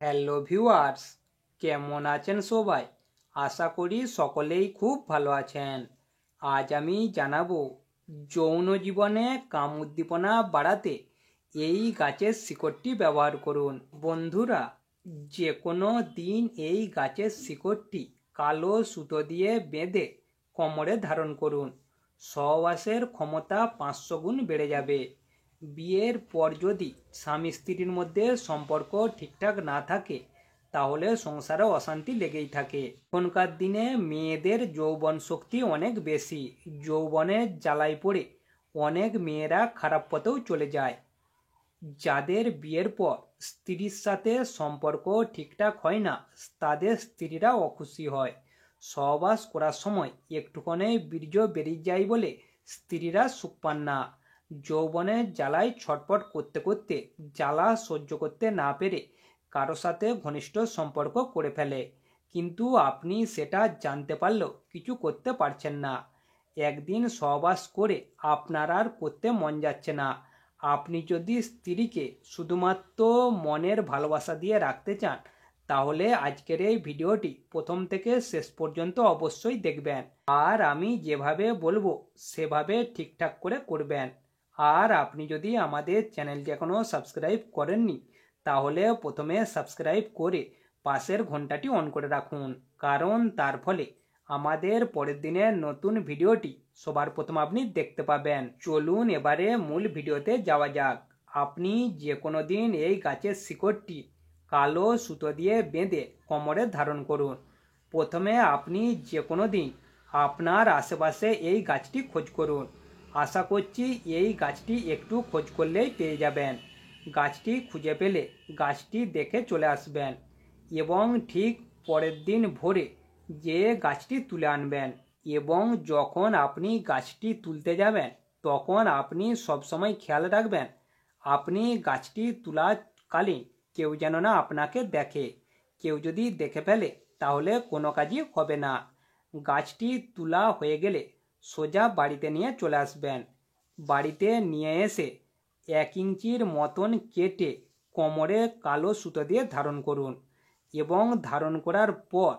Hello viewers, কেমন আছেন সবাই? আশা করি সকলেই খুব ভালো আছেন। আজ আমি জানাবো যৌন জীবনে কাম উদ্দীপনা বাড়াতে এই গাছের শিকড়টি ব্যবহার করুন। বন্ধুরা, যে কোনো দিন এই গাছের শিকড়টি কালো সুতো দিয়ে বেঁধে কোমরে ধারণ করুন। সহবাসের ক্ষমতা 500 গুণ বেড়ে যাবে। বিয়ের পর যদি স্বামী স্ত্রীর মধ্যে সম্পর্ক ঠিকঠাক না থাকে তাহলে সংসারে অশান্তি লেগেই থাকে। এখনকার দিনে মেয়েদের যৌবন শক্তি অনেক বেশি। যৌবনের জ্বালায় পড়ে অনেক মেয়েরা খারাপ পথেও চলে যায়। যাদের বিয়ের পর স্ত্রীর সাথে সম্পর্ক ঠিকঠাক হয় না তাদের স্ত্রীরা অখুশি হয়। সহবাস করার সময় একটুখানি বীর্য বেরিয়ে যায় বলে স্ত্রীরা সুখ পান না। যৌবনের জ্বালায় ছটফট করতে করতে জ্বালা সহ্য করতে না পেরে কারো সাথে ঘনিষ্ঠ সম্পর্ক করে ফেলে, কিন্তু আপনি সেটা জানতে পারলেও কিছু করতে পারছেন না। একদিন সহবাস করে আপনার আর করতে মন যাচ্ছে না। আপনি যদি স্ত্রীকে শুধুমাত্র মনের ভালোবাসা দিয়ে রাখতে চান তাহলে আজকের এই ভিডিওটি প্রথম থেকে শেষ পর্যন্ত অবশ্যই দেখবেন, আর আমি যেভাবে বলবো সেভাবে ঠিকঠাক করে করবেন। আর আপনি যদি আমাদের চ্যানেলটি এখনও সাবস্ক্রাইব করেননি তাহলে প্রথমে সাবস্ক্রাইব করে পাশের ঘন্টাটি অন করে রাখুন, কারণ তার ফলে আমাদের পরের দিনের নতুন ভিডিওটি সবার প্রথম আপনি দেখতে পাবেন। চলুন এবারে মূল ভিডিওতে যাওয়া যাক। আপনি যে কোনো দিন এই গাছের শিকড়টি কালো সুতো দিয়ে বেঁধে কোমরে ধারণ করুন। প্রথমে আপনি যে কোনো দিন আপনার আশেপাশে এই গাছটি খোঁজ করুন। আশা করছি এই গাছটি একটু খোঁজ করলেই পেয়ে যাবেন। গাছটি খুঁজে পেলে গাছটি দেখে চলে আসবেন এবং ঠিক পরের দিন ভোরে যে গাছটি তুলে আনবেন, এবং যখন আপনি গাছটি তুলতে যাবেন তখন আপনি সবসময় খেয়াল রাখবেন আপনি গাছটি তোলাকালীন কেউ যেন না আপনাকে দেখে। কেউ যদি দেখে ফেলে তাহলে কোনো কাজই হবে না। গাছটি তোলা হয়ে গেলে সোজা বাড়িতে নিয়ে চলে আসবেন। বাড়িতে নিয়ে এসে 1 ইঞ্চির মতন কেটে কোমরে কালো সুতো দিয়ে ধারণ করুন, এবং ধারণ করার পর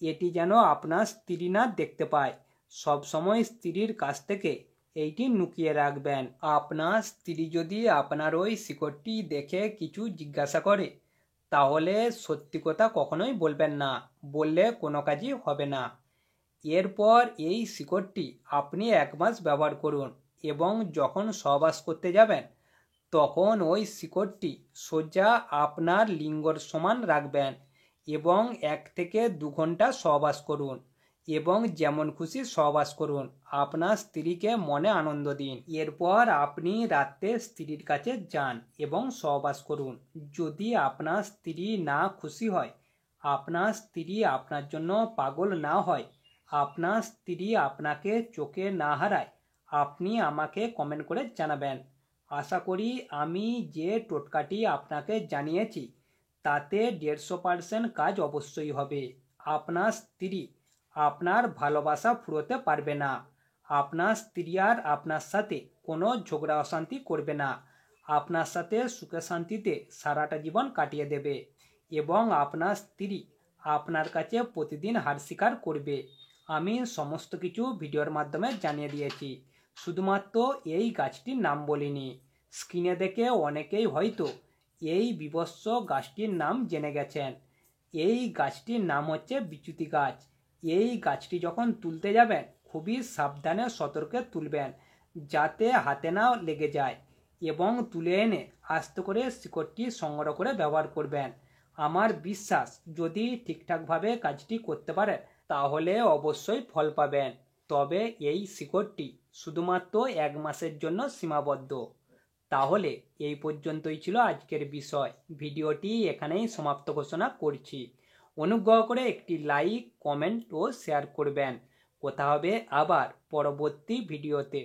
এটি যেন আপনার স্ত্রী না দেখতে পায়। সবসময় স্ত্রীর কাছ থেকে এইটি লুকিয়ে রাখবেন। আপনার স্ত্রী যদি আপনার ওই শিকড়টি দেখে কিছু জিজ্ঞাসা করে তাহলে সত্যি কথা কখনোই বলবেন না, বললে কোনো কাজই হবে না। এরপর এই শিকড়টি আপনি 1 মাস ব্যবহার করুন, এবং যখন সহবাস করতে যাবেন তখন ওই শিকড়টি সোজা আপনার লিঙ্গর সমান রাখবেন এবং 1 থেকে 2 ঘন্টা সহবাস করুন, এবং যেমন খুশি সহবাস করুন। আপনার স্ত্রীকে মনে আনন্দ দিন। এরপর আপনি রাতে স্ত্রীর কাছে যান এবং সহবাস করুন। যদি আপনার স্ত্রী না খুশি হয়, আপনার স্ত্রী আপনার জন্য পাগল না হয়, আপনার স্ত্রী আপনাকে চোখে না হারায়, আপনি আমাকে কমেন্ট করে জানাবেন। আশা করি আমি যে টোটকাটি আপনাকে জানিয়েছি তাতে 150% কাজ অবশ্যই হবে। আপনার স্ত্রী আপনার ভালোবাসা ফুরোতে পারবে না। আপনার স্ত্রী আর আপনার সাথে কোনো ঝগড়া অশান্তি করবে না। আপনার সাথে সুখে শান্তিতে সারাটা জীবন কাটিয়ে দেবে, এবং আপনার স্ত্রী আপনার কাছে প্রতিদিন হার স্বীকার করবে। আমি সমস্ত কিছু ভিডিওর মাধ্যমে জানিয়ে দিয়েছি, শুধুমাত্র এই গাছটির নাম বলিনি। স্ক্রিনে দেখে অনেকেই হয়তো এই বিভৎস গাছটির নাম জেনে গেছেন। এই গাছটির নাম হচ্ছে বিচুতি গাছ। এই গাছটি যখন তুলতে যাবেন খুবই সাবধানে সতর্কে তুলবেন যাতে হাতে না লেগে যায়, এবং তুলে এনে আস্তে করে শিকড়টি সংগ্রহ করে ব্যবহার করবেন। আমার বিশ্বাস যদি ঠিকঠাকভাবে কাজটি করতে পারেন তাহলে অবশ্যই ফল পাবেন। তবে এই শিকড়টি শুধুমাত্র 1 মাসের জন্য সীমাবদ্ধ। তাহলে এই পর্যন্তই ছিল আজকের বিষয়। ভিডিওটি এখানেই সমাপ্ত ঘোষণা করছি। অনুগ্রহ করে একটি লাইক, কমেন্ট ও শেয়ার করবেন। কথা হবে আবার পরবর্তী ভিডিওতে।